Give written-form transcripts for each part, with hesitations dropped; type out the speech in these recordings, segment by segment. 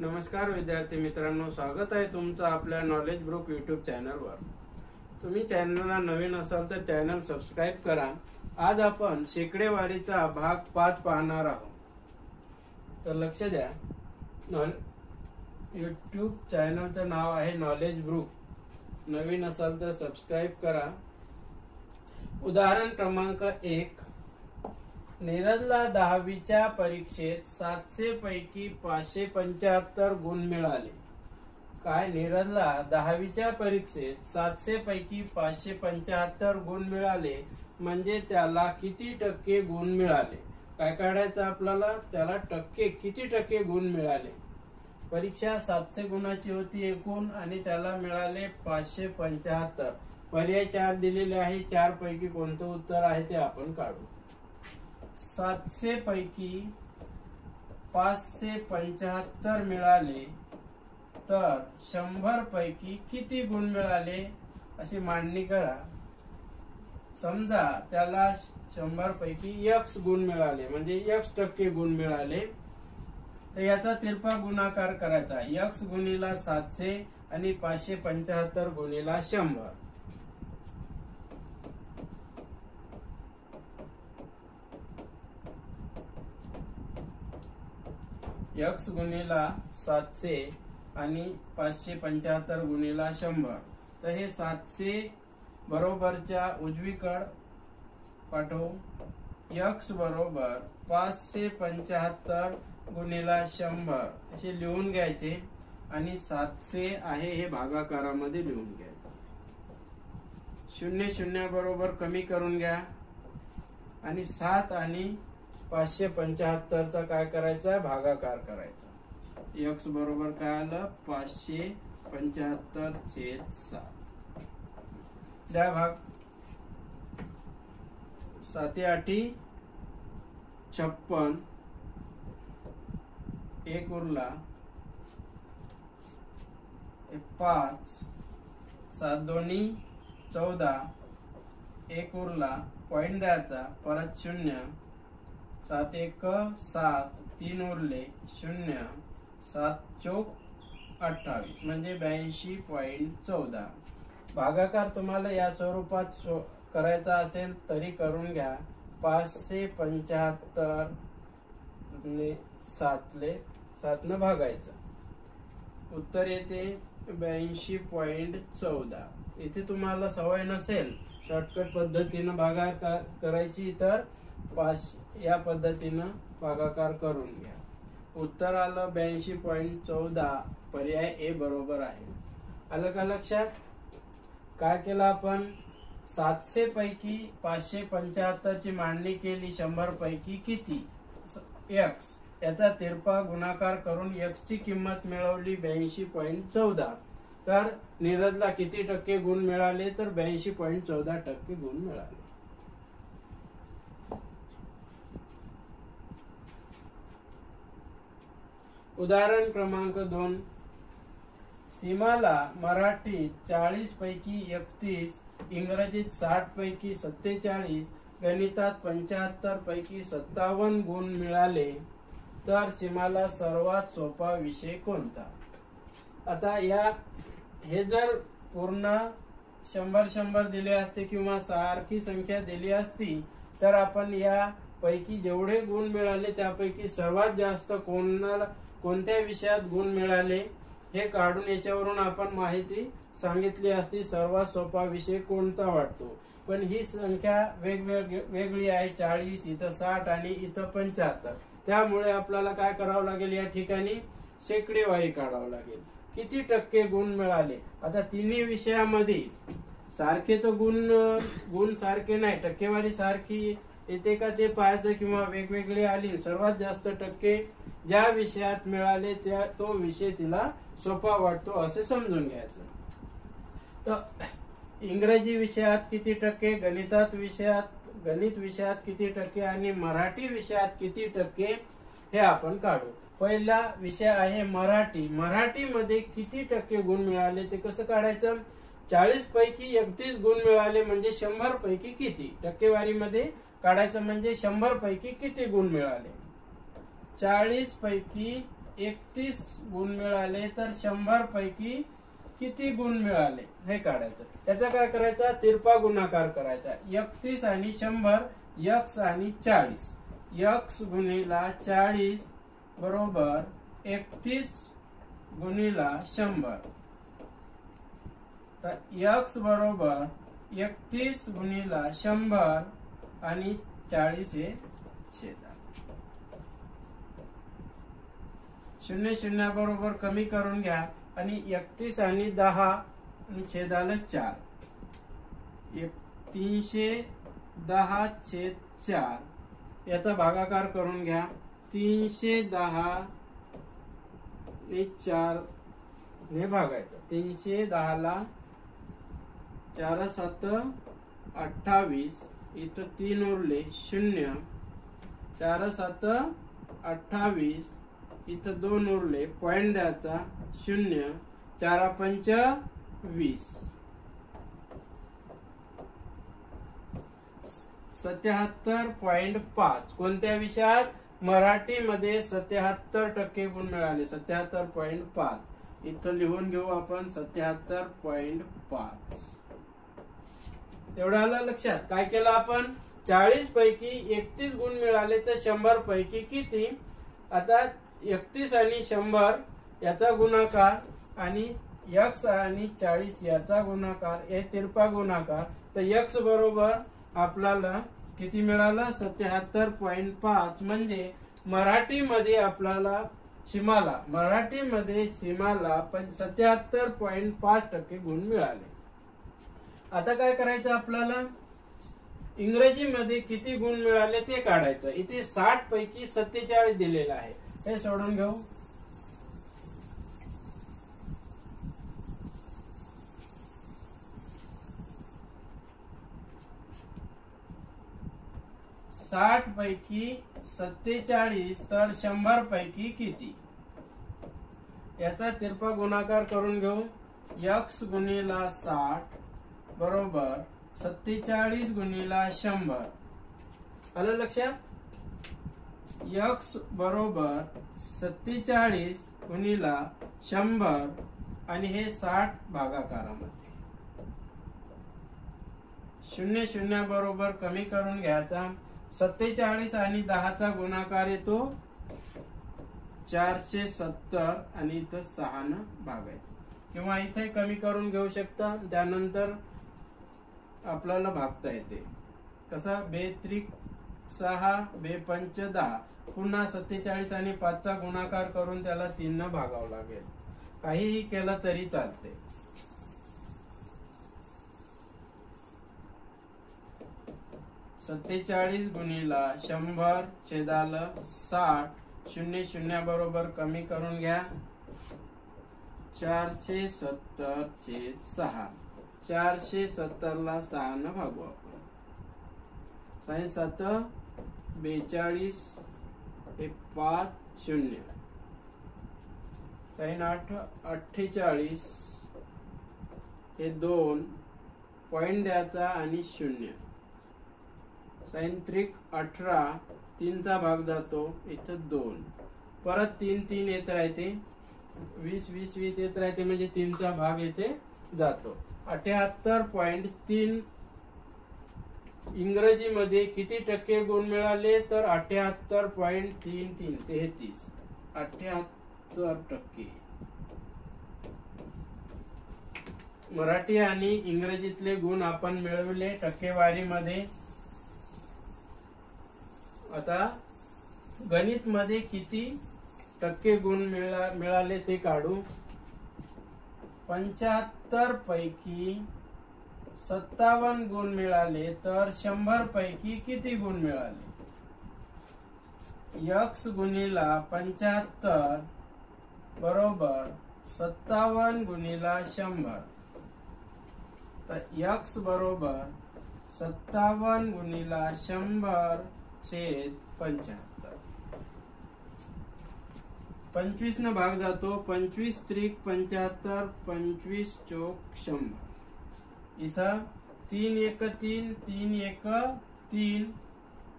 नमस्कार विद्यार्थी मित्रांनो, स्वागत आहे तुमचं आपल्या नॉलेज ग्रुप यूट्यूब चॅनलवर। तुम्ही चॅनलला नवीन असाल तर चॅनल सबस्क्राइब करा। आज आपण शेकडेवारीचा भाग 5 पाहणार आहोत। तर लक्ष द्या, यूट्यूब चॅनलचं नाव आहे नॉलेज ग्रुप। नवीन असाल तर सबस्क्राइब करा। उदाहरण क्रमांक 1, नीरजला 10वीच्या परीक्षेत 700 पैकी 575 गुण मिळाले। काय? नीरजला 10वीच्या परीक्षेत 700 पैकी 575 गुण मिळाले म्हणजे त्याला किती टक्के गुण मिळाले? काय काढायचं आपल्याला? त्याला टक्के, किती टक्के गुण मिळाले। परीक्षा 700 गुणाची होती एकूण आणि त्याला मिळाले 575। पर्याय 4 दिलेले आहे, 4 पैकी कोणतं उत्तर आहे ते आपण काढू। 700 पैकी 575 मिळाले तर 100 पैकी किती गुण मिळाले अशी मांडणी करा। समजा त्याला 100 पैकी x गुण मिळाले म्हणजे x टक्के गुण मिळाले, तर याचा तिरपा गुणाकार करायचा। x गुणिला 700 आणि 575 गुणिला 100। x गुणिला 700 आणि 575 गुणिला 100। तर हे 700 बरोबरच्या उजवीकडे पाठवू। x बरोबर 575 गुणिला 100 असे लिहून घ्यायचे आणि 700 आहे हे भागाकारामध्ये लिहून घ्यायचे। 0 0 बरोबर कमी करून घ्या आणि 7 आणि 575 चा काय करायचा? भागाकार करायचा। x बरोबर काय आलं? 575/7। द्या भाग। 7 8 56, 1 उरला 5, 7 2 14, 1 उरला, पॉइंट द्यायचा, परत 0, 7 1 7, 3 उरले 0, 7 4 28 म्हणजे 82.14। भागाकार तुम्हाला या स्वरूपात करायचा असेल तरी करून घ्या। 575 ने 7 ने भागायचं, उत्तर येते 82.14। इथे तुम्हाला सवय नसेल शॉर्टकट पद्धतीने भागाकार करायची तर या पद्धतीनं भागाकार करून घ्या। उत्तर आलं 82.14। पर्याय ए बरोबर आहे। आलं का लक्षात? काय केलं आपण? 700 पैकी 575 ची मांडणी केली। 100 पैकी किती? x याचा तिरपा गुणाकार करून x ची किंमत मिळवली 82.14। तर नीरजला किती टक्के गुण मिळाले? तर 82.14% गुण मिळाले। उदाहरण क्रमांक 2, सीमाला मराठीत 40 पैकी 31, इंग्रजीत 60 पैकी 47, गणितात 75 पैकी 57 गुण मिळाले तर सीमाला सर्वात सोपा विषय कोणता? आता हे जर पूर्ण 100 दिले असते किंवा सारखी संख्या दिली असती तर आपण या पैकी जेवढे गुण मिळाले त्यापैकी सर्वात जास्त कोणत्या विषयात गुण मिळाले हे काढून याच्यावरून आपण माहिती सांगितली असती सर्वात सोपा विषय कोणता वाटतो। पण ही संख्या वेगळी आहे, 40, इथं 60 आणि इथं 75। त्यामुळे आपल्याला काय करावं लागेल? या ठिकाणी शेकडेवारी काढावं लागेल। किती टक्के गुण मिळाले? आता तिन्ही विषयामध्ये सारखे तर गुण सारखे नाही, टक्केवारी सारखी येते का ते पाहायचं किंवा वेगवेगळी आली। सर्वात जास्त टक्के ज्या विषयात मिळाले तो विषय तिला सोपा वाटतो असे समजून घ्यायचं। तर इंग्रजी विषयात किती टक्के, गणित विषयात किती टक्के आणि मराठी विषयात किती टक्के हे आपण काढू। पहिला विषय आहे मराठी। मराठीमध्ये किती टक्के गुण मिळाले ते कसं काढायचं? 40 पैकी 31 गुण मिळाले म्हणजे 100 पैकी किती? टक्केवारीमध्ये काढायचं म्हणजे 100 पैकी किती गुण मिळाले? 40 पैकी 31 गुण मिळाले तर 100 पैकी किती गुण मिळाले हे काढायचं. त्याचा काय करायचा, तिरपा गुणाकार करायचा. 31 आणि 100 x आणि 40. x गुणिला 40 बरोबर 31 गुणिला 100. तर x बरोबर 31 गुणिला 100 आणि 40 हे छेद. 0 0 बरोबर कमी करून घ्या आणि 31 आणि 10 आणि छेदाला 4. 310 छेद 4 याचा भागाकार करून घ्या. 310 ने 4 ने भागायचं. 310 ला 4 7 28. इथं 3 उरले 0. 4 7 28. इथं 2 उरले, पॉइंट द्यायचा 0. 4 5 20. 77.5. कोणत्या विषयात? मराठीमध्ये 77% गुण मिळाले. 77.5 इथं लिहून घेऊ आपण. 77.5 एवढं आलं लक्षात. काय केलं आपण? 40 पैकी 31 गुण मिळाले तर 100 पैकी किती. आता 31 आणि 100 याचा गुणाकार आणि x आणि 40 याचा गुणाकार, हे तिरपा गुणाकार. तर x बरोबर आपल्याला किती मिळालं? 77.5. म्हणजे मराठीमध्ये आपल्याला सीमाला 77.5% गुण मिळाले. आता काय करायचं आपल्याला? इंग्रजीमध्ये किती गुण मिळाले ते काढायचं. इथे 60 पैकी 47 दिलेलं आहे, हे सोडून घेऊ. साठ पैकी 47 तर 100 पैकी किती याचा तिरपा गुणाकार करून घेऊ. x गुणिला 60 बरोबर 47 गुणिला 100. आलं लक्षात? x बरोबर 47 गुणिला 100 आणि हे 60 भागाकारामध्ये. 0 0 बरोबर कमी करून घ्यायचा. 47 आणि 10 चा गुणाकार येतो 470 आणि इथं 6 न भागायचं. किंवा इथे कमी करून घेऊ शकता, त्यानंतर आपल्याला भागता येते. कसं? 2 त्रिक 6, 2 पंच 10. पुन्हा 47 आणि 5 चा गुणाकार करून त्याला 3 न भागावं लागेल. काहीही केलं तरी चालते. सत्तेचाळीस गुणिला 100 छेदाला 60. 0 0 बरोबर कमी करून घ्या. 470 छेद 6. 470 ला 6 न भागू आपण. 6 7 42 हे 5 0. 6 8 48 हे 2 पॉइंट द्यायचा आणि 0. 6 त्रिक 18 3 चा भाग जातो इथं 2. परत 3 3 येत राहते. 20 20 20 येत राहते म्हणजे 3 चा भाग येथे जातो. 78.3. इंग्रजी मध्ये किती टक्के गुण मिळाले तर 78.33. 33 78%. मराठी आणि इंग्रजीतले गुण आपण मिळवले टक्केवारीमध्ये. आता गणित मध्ये किती टक्के गुण मिळाले ते काढू. 75 पैकी 57 गुण मिळाले तर 100 पैकी किती गुण मिळाले. x गुणिला 75 बरोबर 57 गुणिला 100. तर x बरोबर 57 गुणिला 100 छेद 75. 25 न भाग जातो. 25 त्रिक 75. 25 चौक 100. इथं 3 1 3 3 1 3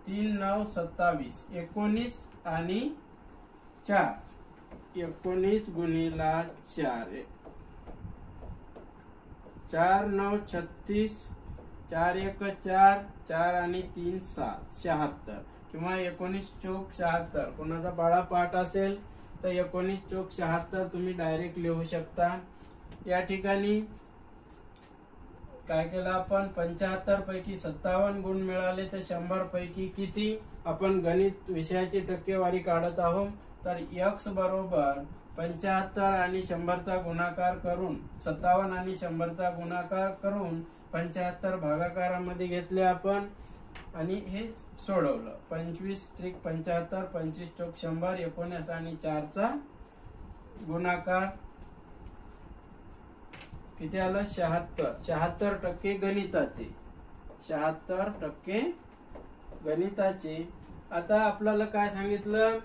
3 9 27 19 आणि 4 19 गुणिला 4 4 9 36 4 1 4 4 आणि 3 7 76 किंवा 19 चोक 76. कोणाचा बाळा पाठ असेल तर 19 चोक 76 तुम्ही डायरेक्ट लिहू शकता. या ठिकाणी काय केलं आपण, 75 पैकी 57 गुण मिळाले तर 100 पैकी किती, आपण गणित विषयाची टक्केवारी काढत आहोत. तर x बरोबर 75 आणि 100चा गुणाकार करून 57 आणि 100चा गुणाकार करून 75 भागाकारामध्ये घेतले आपण आणि हे सोडवलं. 25 त्रिक 75 25 चौक 100 19 आणि 4चा गुणाकार किती आलं 76. 76% गणिताचे 76% गणिताचे. आता आपल्याला काय सांगितलं,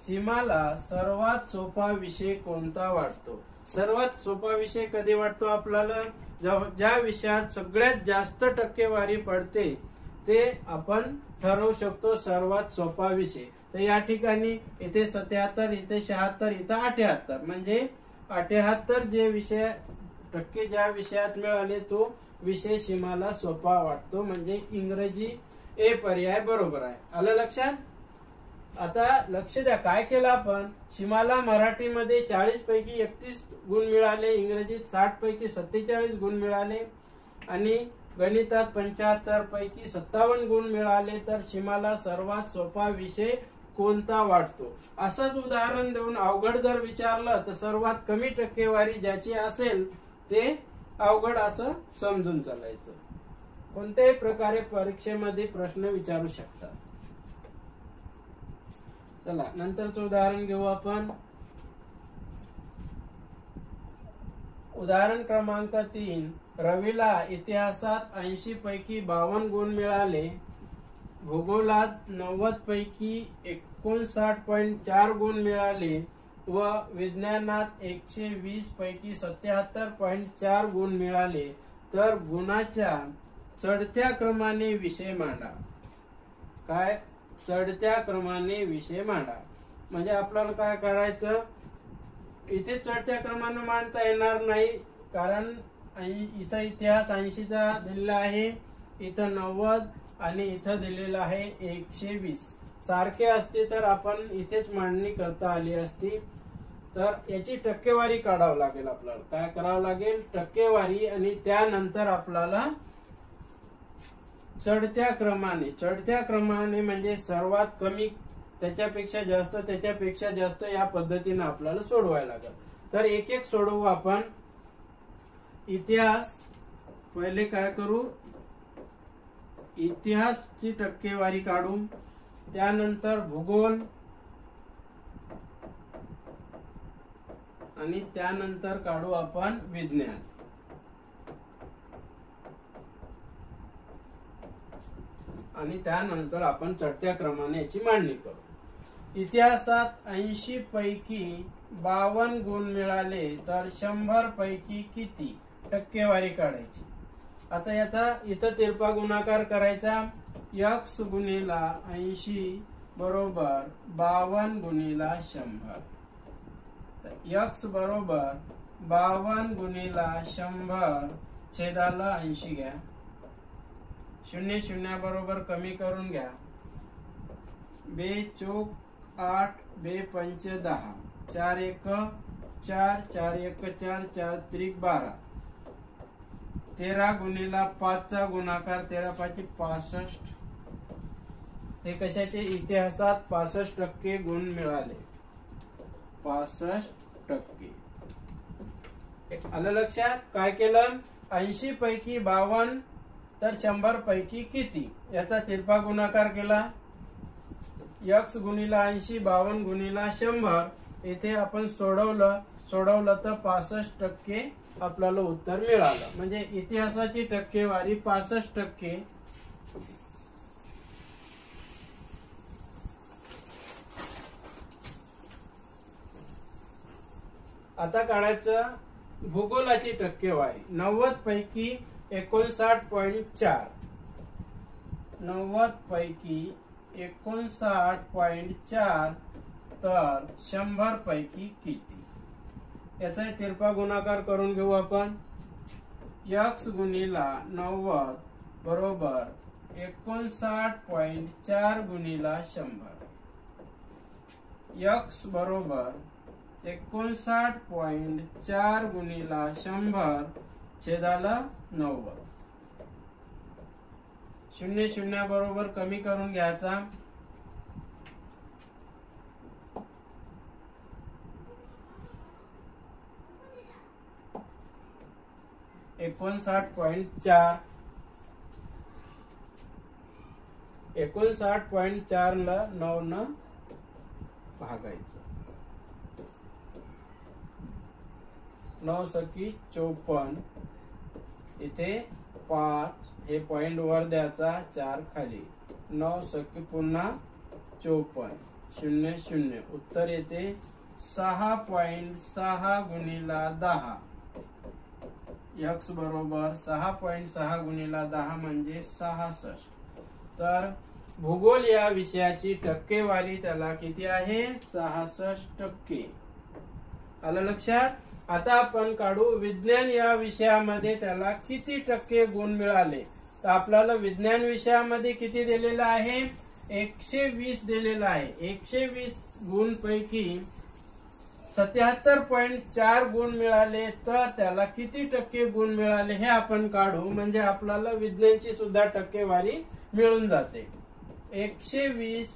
सीमाला सर्वात सोपा विषय कोणता वाटतो. सर्वात सोपा विषय कधी वाटतो आपल्याला, ज्या विषयात सगळ्यात जास्त टक्केवारी पडते ते आपण ठरवू शकतो सर्वात सोपा विषय. तर या ठिकाणी इथे 77 इथे 76 इथे 78 म्हणजे 78 जे विषय टक्के ज्या विषयात मिळाले तो विषय सीमाला सोपा वाटतो, म्हणजे इंग्रजी ए पर्याय बरोबर आहे. आलं लक्षात. आता लक्ष द्या काय केलं आपण, सीमाला मराठीमध्ये 40 पैकी 31 गुण मिळाले, इंग्रजीत 60 पैकी 47 गुण मिळाले आणि गणितात 75 पैकी 57 गुण मिळाले. तर सीमाला सर्वात सोपा विषय कोणता वाटतो. असंच उदाहरण देऊन अवघड जर विचारलं तर सर्वात कमी टक्केवारी ज्याची असेल ते अवघड असं समजून चालायचं. कोणत्याही प्रकारे परीक्षेमध्ये प्रश्न विचारू शकतात. चला नंतरचं उदाहरण घेऊ आपण. उदाहरण क्रमांक 3. रवीला इतिहासात 80 पैकी 52 गुण मिळाले, भूगोलात 90 पैकी 59.4 गुण मिळाले व विज्ञानात 120 पैकी 77.4 गुण मिळाले. तर गुणाच्या चढत्या क्रमाने विषय मांडा. काय चढत्या क्रमाने विषय मांडा म्हणजे आपल्याला काय करायचं, इथे चढत्या क्रमाने मांडता येणार नाही कारण इथं इतिहास 80चा दिलेला आहे, इथं 90 आणि इथं दिलेला आहे 120. सारखे असते तर आपण इथेच मांडणी करता आली असती. तर याची टक्केवारी काढावं लागेल. आपल्याला काय करावं लागेल, टक्केवारी, आणि त्यानंतर आपल्याला चढत्या क्रमाने म्हणजे सर्वात कमी त्याच्यापेक्षा जास्त या पद्धतीने आपल्याला सोडवायला लागेल. तर एक एक सोडवू आपण. इतिहास पहिले काय करू, इतिहासची टक्केवारी काढू, त्यानंतर भूगोल आणि त्यानंतर काढू आपण विज्ञान. आणि त्यानंतर आपण चढत्या क्रमाने याची मांडणी करू. इतिहासात 80 पैकी 52 गुण मिळाले तर 100 पैकी किती, टक्केवारी काढायची. आता याचा इथं तिरपा गुणाकार करायचा. x गुणिला 80 बरोबर 52 गुणिला 100. x बरोबर 52 गुणिला 100 छेदाला 80 घ्या. 0 0 बरोबर कमी करून घ्या. 2 चोक 8 2 पंच 10 4 1 4 4 1 4 4 त्रिक 12. 13 गुणिला 5 चा गुणाकार 13 5 65. हे कशाचे, इतिहासात 65% गुण मिळाले. 65%. आलं लक्षात. काय केलं, 80 पैकी 52 तर 100 पैकी किती याचा तिरपा गुणाकार केला. x गुणिला 80 52 गुणिला 100. इथे आपण सोडवलं तर 65% आपल्याला उत्तर मिळालं. म्हणजे इतिहासाची टक्केवारी 65%. आता काढायचं भूगोलाची टक्केवारी. 90 पैकी 59.4. 90 पैकी 59.4 तर 100 पैकी किती? याचा तिरपा गुणाकार करून घेऊ आपण. x गुणिला 90 बरोबर 59.4 गुणिला 100. x बरोबर 59.4 गुणिला 100 छेदाला 90. 0 0 बरोबर कमी करून घ्यायचा. .4 59.4 ला 9 न भागायचं. 9 सकी 54. इथे 5 हे पॉइंट वर द्यायचा, 4 खाली. 9 सकी पुन्हा 54. 0 0 उत्तर येते 6.6 गुणिला 10. x बरोबर 6.6 गुणिला 10 म्हणजे 66. तर भूगोल या विषयाची टक्केवारी त्याला किती आहे? 66%. आलं लक्षात? आता आपण काढू विज्ञान या विषयामध्ये त्याला किती टक्के गुण मिळाले. तर आपल्याला विज्ञान विषयामध्ये किती दिलेलं आहे? 120 दिलेलं आहे. 120 गुण पैकी 77.4 गुण मिळाले. तर त्याला किती टक्के गुण मिळाले हे आपण काढू, म्हणजे आपल्याला विज्ञानची सुद्धा टक्केवारी मिळून जाते. 120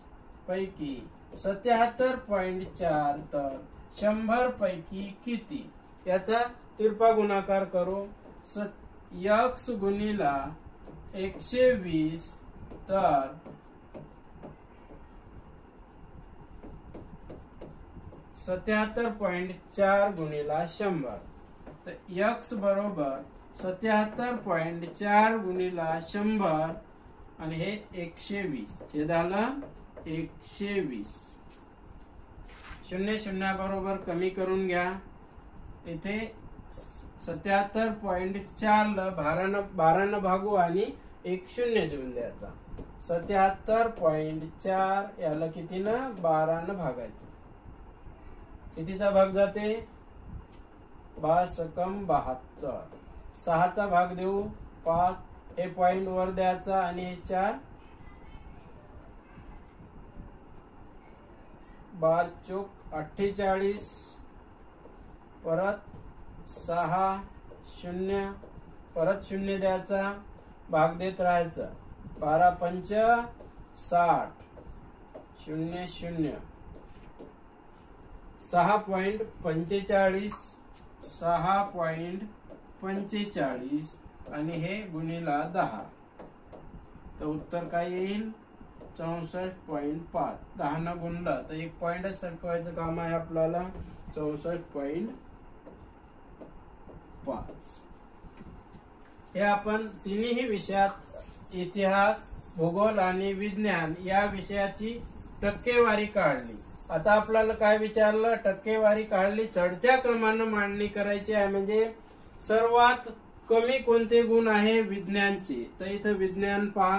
पैकी 77.4 तर 100 पैकी किती? याचा तिरपा गुणाकार करू. x गुणिला 120 तर 77.4 गुणिला 100. तर x बरोबर 77.4 गुणिला 100 आणि हे 120 छेदाला 120. 0 0 बरोबर कमी करून घ्या. इथे 77.4 ला 12 न भागू आणि 1 0 देऊन द्यायचा. 77.4 याला किती ना 12 न भागायचं. कितीचा भाग जाते? 5×72. 6चा भाग देऊ. 5 हे पॉइंट वर द्यायचा आणि हे 4. 12 चौक 48. परत 6 0 परत 0 द्यायचा, भाग देत राहायचा. 12 पंच 60. 0 0 6.45 6.45 आणि हे गुणिला 10. तर उत्तर काय येईल? 64.5. 10 न गुणलं तर एक पॉइंटच सरकवायचं काम आहे आपल्याला. 64.5. हे आपण तिन्ही विषयात इतिहास, भूगोल आणि विज्ञान या विषयाची टक्केवारी काढली. आता आपल्याला काय विचारलं? टक्केवारी काढली. चढत्या क्रमानं मांडणी करायची आहे, म्हणजे सर्वात कमी कोणते गुण आहे विज्ञानचे. तर इथं विज्ञान पहा,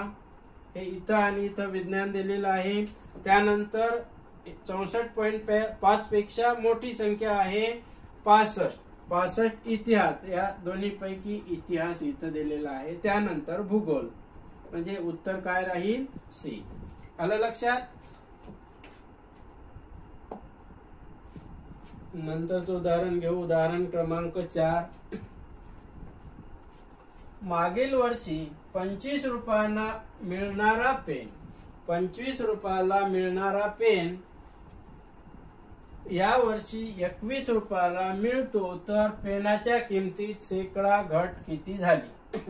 हे इथं आणि इथं विज्ञान दिलेलं आहे. त्यानंतर 64.5 पेक्षा मोठी संख्या आहे 65 इतिहास. या दोन्ही पैकी इतिहास इथं दिलेला आहे. त्यानंतर भूगोल, म्हणजे उत्तर काय राहील? सी. आलं लक्षात? नंतरचं उदाहरण घेऊ. उदाहरण क्रमांक 4. मागील वर्षी 25 रुपयांना मिळणारा पेन, 25 रुपयाला मिळणारा पेन या वर्षी 21 रुपयाला मिळतो, तर पेनाच्या किमतीत शेकडा घट किती झाली?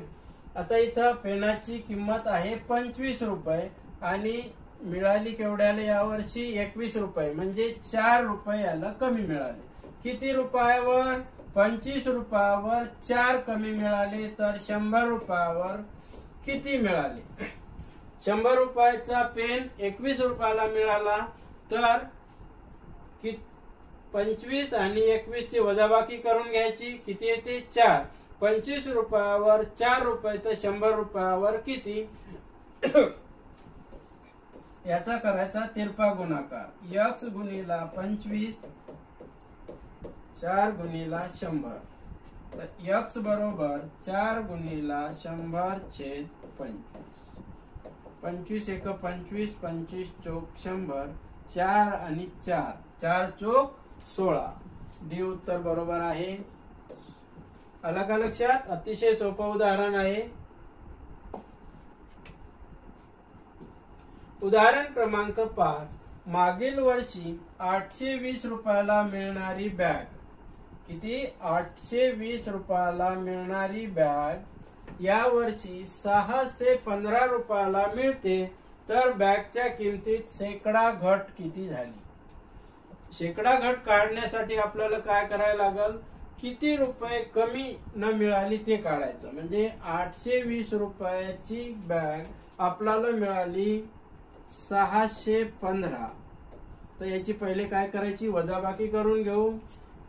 आता इथं पेनाची किंमत आहे 25 रुपये आणि मिळाली केवढ्याला या वर्षी? 21 रुपये, म्हणजे 4 रुपये याला कमी मिळाले. किती रुपयावर? 25 रुपयावर 4 कमी मिळाले. तर 100 रुपयावर किती मिळाले? 100 रुपयाचा पेन 21 रुपयाला मिळाला, तर 25 आणि 21 ची वजाबाकी करून घ्यायची. किती येते? 4. 25 रुपयावर 4 रुपये, तर 100 रुपयावर किती? याचा करायचा तिरपा गुणाकार x गुणिला 25 4 गुणिला 100 तर x बरोबर 4 गुणिला 100 छेद 25 25 एक 25 25 चौक 100 4 आणि 4 4 चौक 16 डी उत्तर बरोबर आहे। आलं का लक्षात? अतिशय सोपं उदाहरण आहे। उदाहरण क्रमांक 5 मागील वर्षी 820 रुपयाला मिळणारी बॅग किती 820 रुपयाला मिळणारी बॅग या वर्षी 615 रुपयाला मिळते तर बॅगच्या किमतीत शेकडा घट किती झाली? शेकडा घट काढण्यासाठी आपल्याला काय करायला लागल? किती रुपये कमी न मिळाली ते काढायचं। म्हणजे 820 रुपयाची बॅग आपल्याला मिळाली 615 तर याची पहिले काय करायची वजाबाकी करून घेऊ।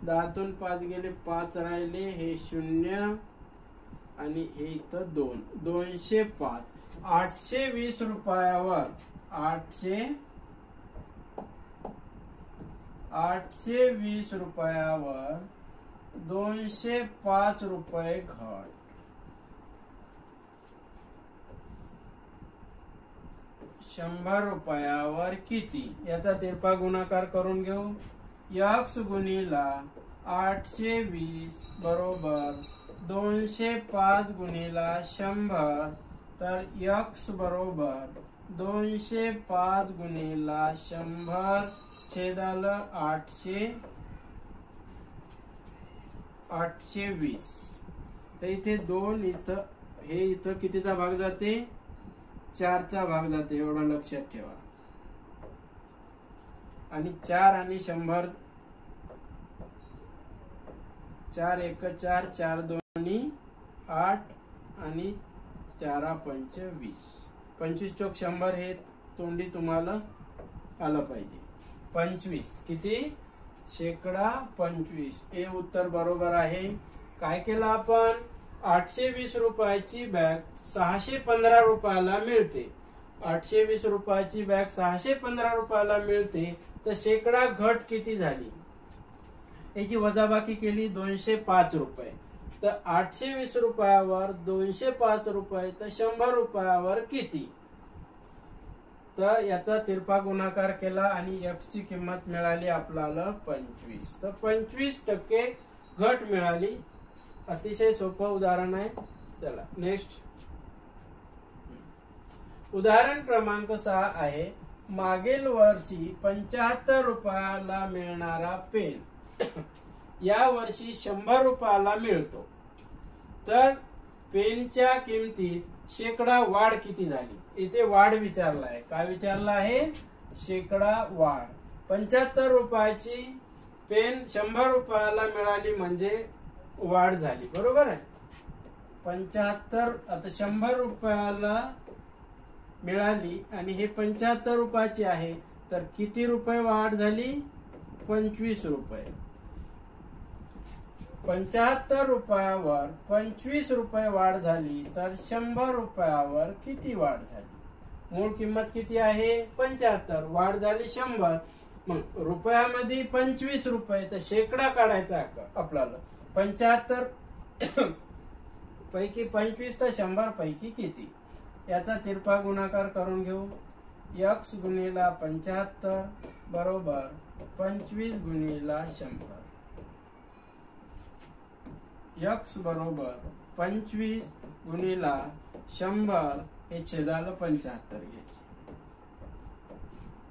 10 तून 5 गेले 5 राहिले हे 0 आणि हे इथं 2 205 820 रुपयावर 820 रुपयावर 205 रुपये घट 100 रुपयावर किती याचा तिरपा गुणाकार करून घेऊ। x गुणिला 820 बरोबर 205 गुणिला 100 तर x बरोबर 205 गुणिला 100 छेदाला 820 तर इथे 2 इथं हे इथं कितीचा भाग जाते 4चा भाग जाते एवढं लक्षात ठेवा। आणि 4 आणि 100 4 एक 4 4 दोन्ही 8 आणि 4 पंच 20 25 चौक 100 हे तोंडी तुम्हाला आलं पाहिजे। 25 किती शेकडा 25 हे उत्तर बरोबर आहे। काय केलं आपण 820 रुपयाची बॅग 615 रुपयाला मिळते। 820 रुपयाची बॅग 615 रुपयाला मिळते तर शेकडा घट किती झाली याची वजाबाकी केली 205 रुपये तर 820 रुपयावर 205 रुपये तर 100 रुपयावर किती तर याचा तिरपा गुणाकार केला आणि x ची किंमत मिळाली आपल्याला 25 तर 25% घट मिळाली। अतिशय सोपं उदाहरण आहे। चला नेक्स्ट उदाहरण क्रमांक 6 आहे मागील वर्षी 75 रुपयाला मिळणारा पेन या वर्षी 100 रुपयाला मिळतो तर पेनच्या किमतीत शेकडा वाढ किती झाली? इथे वाढ विचारला आहे। काय विचारला आहे? शेकडा वाढ। 75 रुपयाची पेन 100 रुपयाला मिळाली म्हणजे वाढ झाली बरोबर आहे। 75 आता 100 रुपयाला मिळाली आणि हे 75 रुपयाची आहे तर किती रुपये वाढ झाली 25 रुपये। 75 रुपयावर 25 रुपये वाढ झाली तर 100 रुपयावर किती वाढ झाली? मूळ किंमत किती आहे 75 वाढ झाली 100 मग रुपयामध्ये 25 रुपये तर शेकडा काढायचा आपल्याला 75 पैकी 25 तर 100 पैकी किती याचा तिरपा गुणाकार करून घेऊ। x गुणिला 75 बरोबर 25 गुणिला 100 x बरोबर 25 गुणिला 100 हे छेदाला 75 घ्यायचे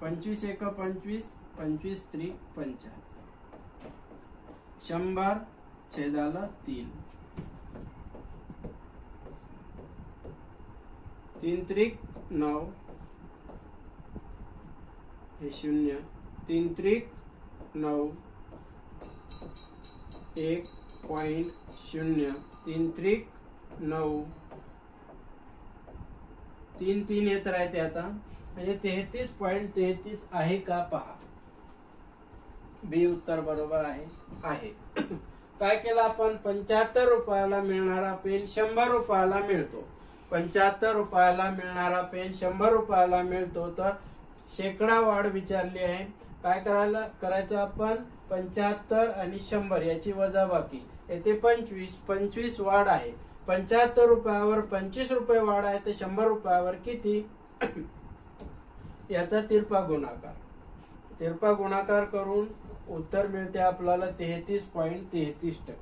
25 एक 25 25 त्रिक 75 100 छेदाला 3 3 त्रिक 9 हे 0 3 त्रिक 9 1.0 3 त्रिक 9 3 3 येत राहते आता म्हणजे 33.33 आहे का पहा। बी उत्तर बरोबर आहे। काय केलं आपण 75 रुपयाला मिळणारा पेन 100 रुपयाला मिळतो। 75 रुपयाला मिळणारा पेन 100 रुपयाला मिळतो तर शेकडा वाढ विचारली आहे. काय करायचं आपण 75 आणि 100 याची वजाबाकी. येथे 25 वाढ आहे. 75 रुपयावर 25 रुपये वाढ आहे तर 100 रुपयावर किती याचा तिरपा गुणाकार करून उत्तर मिळते आपल्याला 33.33%.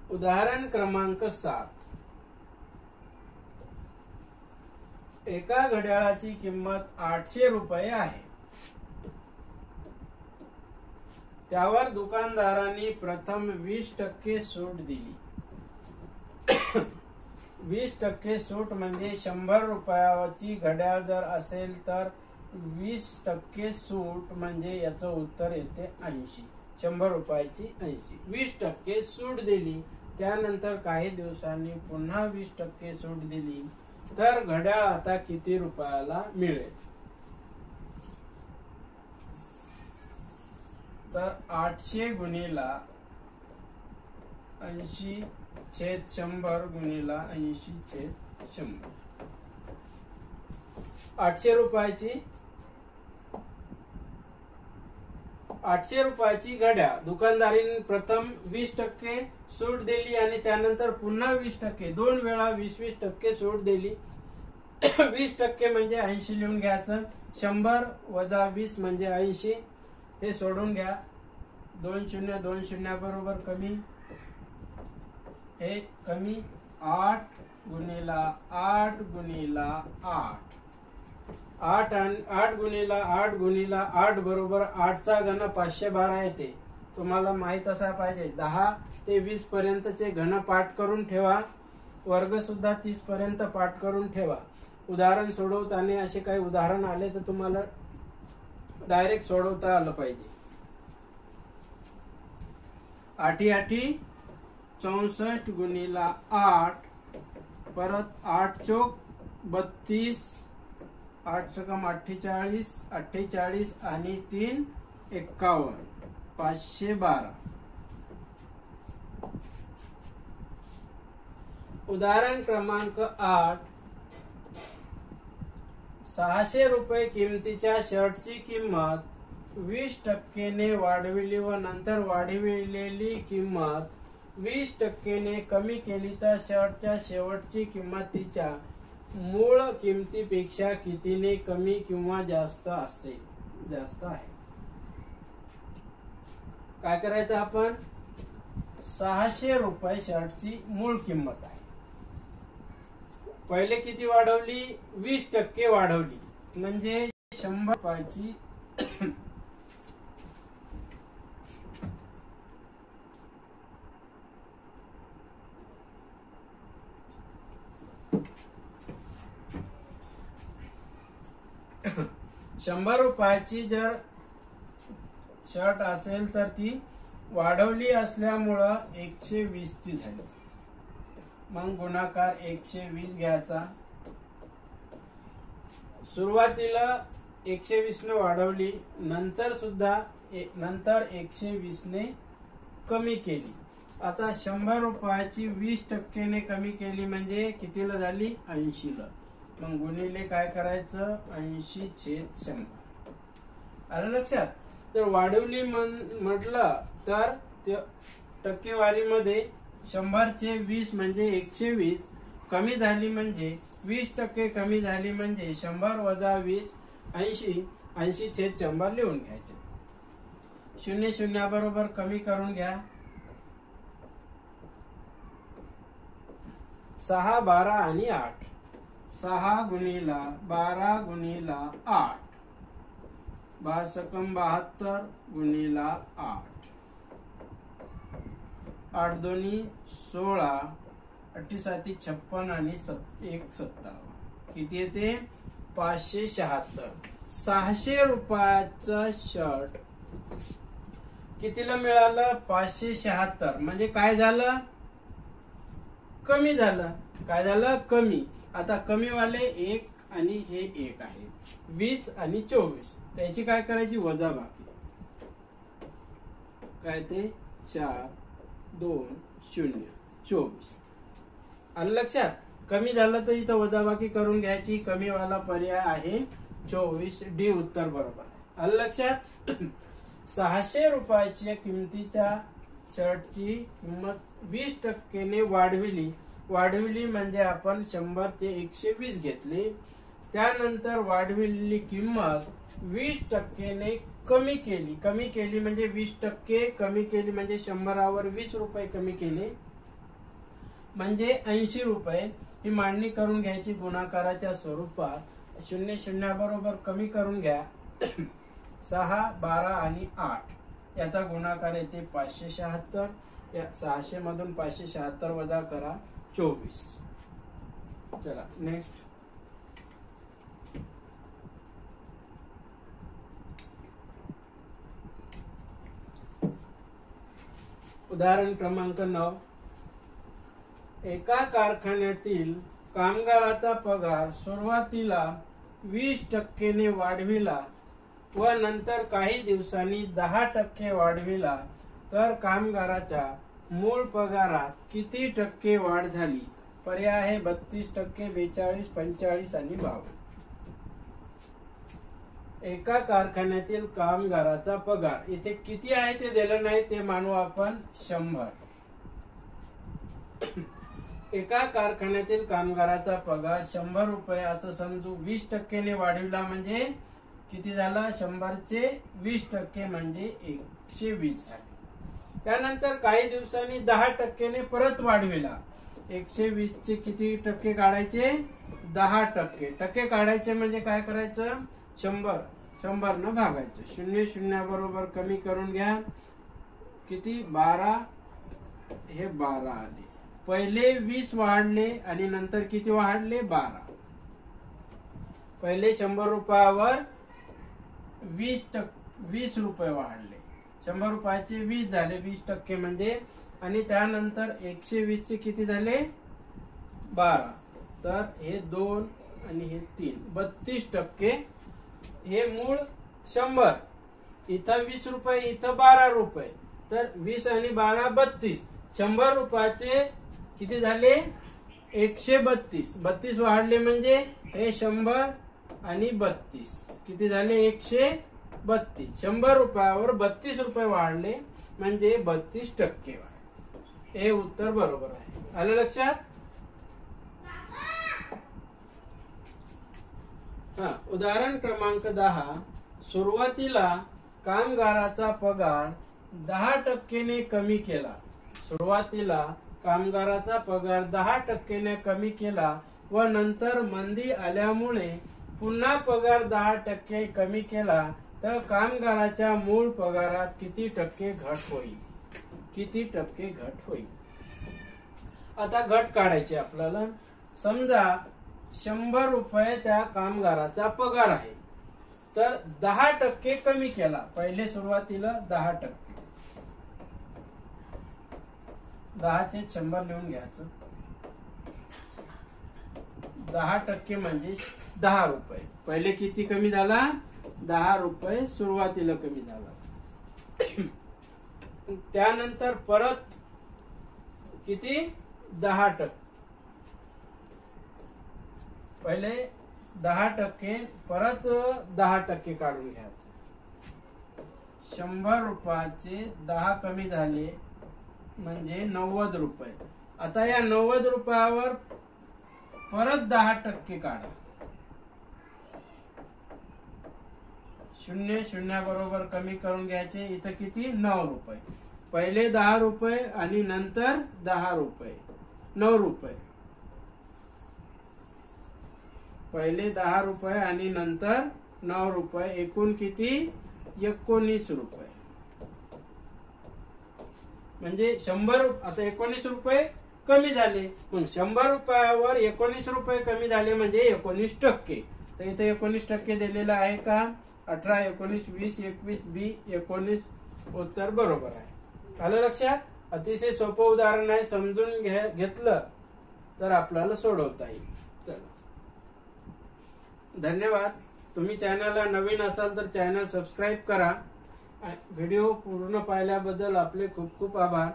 उदाहरण क्रमांक 7. एका घड्याळाची किंमत 800 रुपये आहे. त्यावर दुकानदारांनी प्रथम 20% सूट दिली. 20% सूट म्हणजे 100 रुपयाची घड्याळ जर असेल तर 20% सूट म्हणजे याचं उत्तर येते 80. 100 रुपयाची 80. 20% सूट दिली. त्यानंतर काही दिवसांनी पुन्हा 20% सूट दिली तर घड्याळ आता किती रुपयाला मिळेल? तर 800 गुणिला 80/100 गुणिला 80/100. 800 रुपयाची घड्याळ दुकानदाराने प्रथम 20% सूट दिली आणि त्यानंतर पुन्हा 20%, 2 वेळा 20% सूट दिली. 20% म्हणजे 80 लिहून घ्यायचं. 100 वजा 20 म्हणजे 80. हे सोडून घ्या. 2 शून्य बरोबर कमी. हे कमी 8 गुणिला 8 गुणिला 8. 8 गुणिला 8 बरोबर 8चा घन 512 येते. तुम्हाला माहित असा पाहिजे 10 ते 20 पर्यंतचे घन पाठ करून ठेवा. वर्ग सुद्धा 30 पर्यंत पाठ करून ठेवा. उदाहरण सोडवताना असे काही उदाहरण आले तर तुम्हाला डायरेक्ट सोडवता आलं पाहिजे. 8 64 गुणिला 8 परत 8 चौक 32, 8 सकम 48 आणि 3 51, 512. उदाहरण क्रमांक 8. 600 रुपये किमतीच्या शर्टची किंमत 20% ने वाढविली व नंतर वाढविलेली किंमत 20% कमी केली तर शर्टच्या शेवटची किंमत तिच्या मूळ किमतीपेक्षा कितीने कमी किंवा जास्त आहे. काय करायचं आपण? 600 रुपये शर्टची मूळ किंमत आहे. पहिले किती वाढवली? 20% वाढवली म्हणजे 100 रुपयाची 100 रुपयाची जर शर्ट असेल तर ती वाढवली असल्यामुळं 120 ची झाली. मग गुणाकार 120 घ्यायचा. सुरुवातीला 120 ने वाढवली, नंतर 120 ने कमी केली. आता 100 रुपयाची 20% ने कमी केली म्हणजे कितीला झाली? 80 ला. मग गुणिले काय करायचं? 80/100. आलं लक्षात? जर वाढवली म्हटलं तर टक्केवारीमध्ये 100चे 20 म्हणजे 120. कमी झाली म्हणजे 20% कमी झाली म्हणजे 100 वजा 20 80. 80/100 लिहून घ्यायचे. 0 बरोबर कमी करून घ्या. 6, 12 आणि 8. 6 गुणिला 12 गुणिला 8. 12 सकम 72 गुणिला 8. 8 दोन्ही 16. 8 साती 56 आणि 1 57. किती येते? 576. 600 रुपयाचा शर्ट कितीला मिळालं? 576. म्हणजे काय झालं? कमी झालं. काय झालं? कमी. आता कमी वाले 1 आणि हे 1 आहे. 20 आणि 24 त्याची काय करायची? वजाबाकी. काय ते 4 2 0 24. आलं लक्षात? कमी झालं तर इथं वजाबाकी करून घ्यायची. कमी वाला पर्याय आहे 24 डी उत्तर बरोबर आहे. आलं लक्षात? 600 रुपयाच्या किमतीच्या शर्टची किंमत 20% वाढविली म्हणजे आपण 100 ते 120 घेतली. त्यानंतर वाढविलेली किंमत 20% कमी केली म्हणजे 20% कमी केली म्हणजे 100वर 20 रुपये कमी केले म्हणजे 80 रुपये. ही मांडणी करून घ्यायची गुणाकाराच्या स्वरूपात. 0 0 बरोबर कमी करून घ्या. 6 12 आणि 8 याचा गुणाकार येते 576. या 600 मधून 576 वजा करा 24. चला नेक्स्ट. उदाहरण क्रमांक 9. एका कारखान्यातील कामगाराचा पगार सुरुवातीला 20% वाढविला व नंतर काही दिवसांनी 10% वाढविला तर कामगाराच्या मूळ पगारात किती टक्के वाढ झाली? पर्याय आहे 32%, 42, 45 आणि 52. एका कारखान्यातील कामगाराचा पगार इथे किती आहे ते दिलं नाही, ते मानू आपण 100. एका कारखान्यातील कामगाराचा पगार 100 रुपये असं समजू. 20% वाढविला म्हणजे किती झाला? 100चे 20% म्हणजे 120 झाले. त्यानंतर काही दिवसांनी 10% परत वाढविला. 120चे किती टक्के काढायचे? 10%. टक्के काढायचे म्हणजे काय करायचं? 100 न भागायचं. 0 0 बरोबर कमी करून घ्या. किती? 12. हे 12 आले. पहिले 20 वाढले आणि नंतर किती वाढले? 12. पहिले 100 रुपयावर 20 रुपये वाढले. 100 रुपयाचे 20 झाले. 20% म्हणजे. आणि त्यानंतर 120चे किती झाले? 12. तर हे 2 आणि हे 3 32%. हे मूळ 100. इथं 20 रुपये, इथं 12 रुपये. तर 20 आणि 12 32. 100 रुपयाचे किती झाले? 132. 32 वाढले म्हणजे हे 100 आणि 32 किती झाले? 132. 100 रुपयावर 32 रुपये वाढले म्हणजे 32% वाढ. हे उत्तर बरोबर आहे. आलं लक्षात? उदाहरण क्रमांक 10. सुरुवातीला कामगाराचा पगार 10% कमी केला. सुरुवातीला कामगाराचा पगार 10% कमी केला व नंतर मंदी आल्यामुळे पुन्हा पगार 10% कमी केला तर कामगाराच्या मूळ पगारात किती टक्के घट होईल? किती टक्के घट होईल? आता घट काढायची आपल्याला. समजा 100 रुपये त्या कामगाराचा पगार आहे तर 10% कमी केला. पहिले सुरुवातीला 10%. 10 चे 100 लिहून घ्यायचं. 10% म्हणजे 10 रुपये. पहिले किती कमी झाला? 10 रुपये सुरुवातीला कमी झाला. त्यानंतर परत किती? 10%. पहिले 10% परत 10% काढून घ्यायचं. 100 रुपयाचे 10 कमी झाले म्हणजे 90 रुपये. आता या 90 रुपयावर परत 10% काढा. 0 0 बरोबर कमी करून घ्यायचे. इथं किती? 9 रुपये. पहिले 10 रुपये आणि नंतर 10 रुपये. 9 रुपये. पहिले 10 रुपये आणि नंतर 9 रुपये. एकूण किती? 19 रुपये. म्हणजे 100. आता 19 रुपये कमी झाले. मग 100 रुपयावर 19 रुपये कमी झाले म्हणजे 19%. तर इथे 19% दिलेलं आहे का? 18 19 20 21 बी 19 उत्तर बरोबर आहे. आलं लक्षात? अतिशय सोपं उदाहरण आहे. समजून घेतलं तर आपल्याला सोडवता येईल. धन्यवाद. तुम्ही चॅनलला नवीन असाल तर चॅनल सबस्क्राईब करा व्हिडिओ पूर्ण पाहिल्याबद्दल आपले खूप खूप आभार.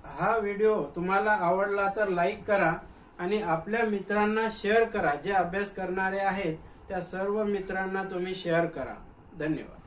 हा व्हिडिओ तुम्हाला आवडला तर लाईक करा आणि आपल्या मित्रांना शेअर करा. जे अभ्यास करणारे आहेत त्या सर्व मित्रांना तुम्ही शेअर करा. धन्यवाद.